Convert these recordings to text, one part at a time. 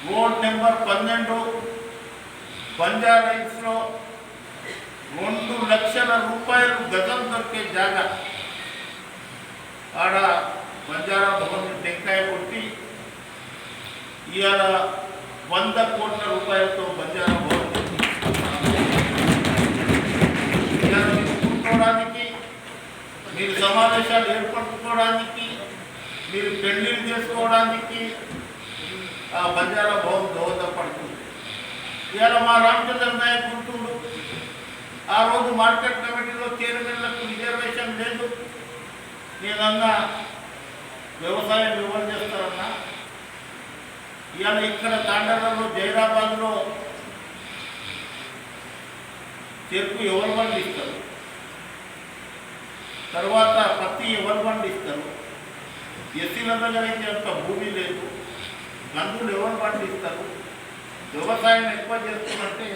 Road number 12 Banjara హిల్స్లో 2 లక్షల రూపాయలు గజం దొరికే జాగా ఆడ బంజారా భవన్ టెంకాయ కొట్టి ఇవాళ 100 కోట్ల రూపాయలతో బంజారా భవన్ కూర్చోవడానికి, మీరు సమావేశాలు ఏర్పరచుకోవడానికి, మీరు పెళ్లిళ్ళు చేసుకోవడానికి ఆ బంజారా భవన్ దోహదపడుతుంది. ఇవాళ మా రామచంద్ర నాయక్ గుర్తుండు, ఆ రోజు మార్కెట్ కమిటీలో చైర్మన్లకు రిజర్వేషన్ లేదు. నేనన్నా వ్యవసాయం ఎవరు చేస్తారన్నా, ఇవాళ ఇక్కడ తాండలలో జైరాబాద్లో చెరుకు ఎవరు పండిస్తారు, తర్వాత పత్తి ఎవరు పండిస్తారు, ఎస్సీల దగ్గర అయితే అంత భూమి లేదు, గందులు ఎవరు పండిస్తారు, వ్యవసాయం ఎక్కువ చేస్తున్నట్టే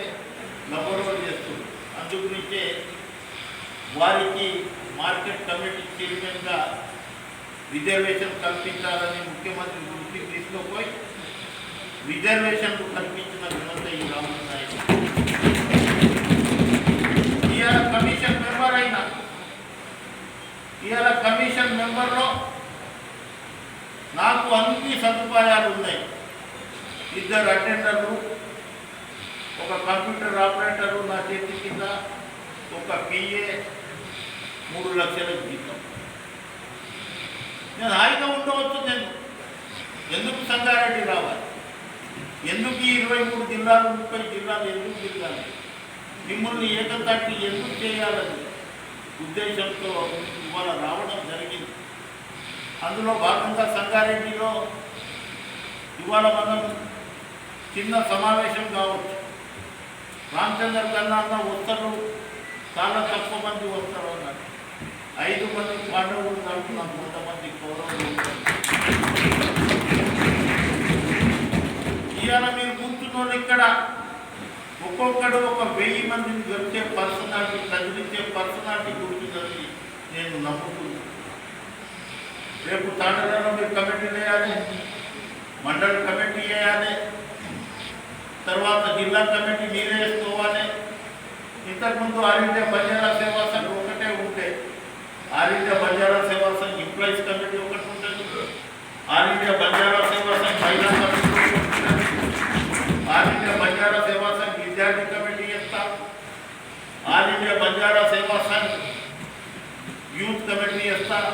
గౌరవం చేస్తుంది. అందుగురించే వారికి మార్కెట్ కమిటీ చైర్మన్గా రిజర్వేషన్ కల్పించాలని ముఖ్యమంత్రి దృష్టికి తీసుకుపోయి రిజర్వేషన్లు కల్పించిన ఘనత ఈ రామచంద్ర నాయక్. ఇవాళ కమిషన్ మెంబర్ అయినా, ఇవాళ కమిషన్ మెంబర్లో నాకు అన్ని సదుపాయాలు ఉన్నాయి. 2 అటెండర్లు, ఒక కంప్యూటర్ ఆపరేటరు నా చేతి కింద, ఒక పిఏ, 3 లక్షల జీతం. నేను హాయిగా ఉండవచ్చు. నేను ఎందుకు సంగారెడ్డి రావాలి, ఎందుకు 23 జిల్లాలు 30 జిల్లాలు ఎందుకు తిరగాలి, మిమ్మల్ని ఏకతాటి ఎందుకు చేయాలని ఉద్దేశంతో ఇవాళ రావడం జరిగింది. అందులో భాగంగా సంగారెడ్డిలో ఇవాళ మనం చిన్న సమావేశం కావచ్చు. రామచంద్ర కన్నా వస్తారు, చాలా తక్కువ మంది వస్తారు అన్నారు. 5 మంది పాండవులు తరఫున కొంతమంది కౌరవులు. ఇవాళ మీరు కూర్చున్న ఇక్కడ ఒక్కొక్కడు ఒక 1000 మందిని దొరికే పర్సనాలిటీ, కదిలించే పర్సనాలిటీ కూర్చుందని నేను నమ్ముతున్నాను. రేపు తాండలలో మీరు కమిటీ వేయాలి, మండల కమిటీ వేయాలి, తర్వాత జిల్లా కమిటీ మీరే వేసుకోవాలి. ఇంతకుముందు ఆల్ ఇండియా బంజారా సేవా సంఘ్ ఒకటే ఉంటే, ఆల్ ఇండియా బంజారా సేవా సంఘ్ ఎంప్లాయీస్ కమిటీ ఒకటి ఉంటుంది, ఆల్ ఇండియా బంజారా సేవా సంఘ్ మహిళా కమిటీ ఉంటుంది, ఆల్ ఇండియా బంజారా సేవా సంఘ్ విద్యార్థి కమిటీ వేస్తాం, ఆల్ ఇండియా బంజారా సేవా సంఘ్ యూత్ కమిటీ వేస్తాం.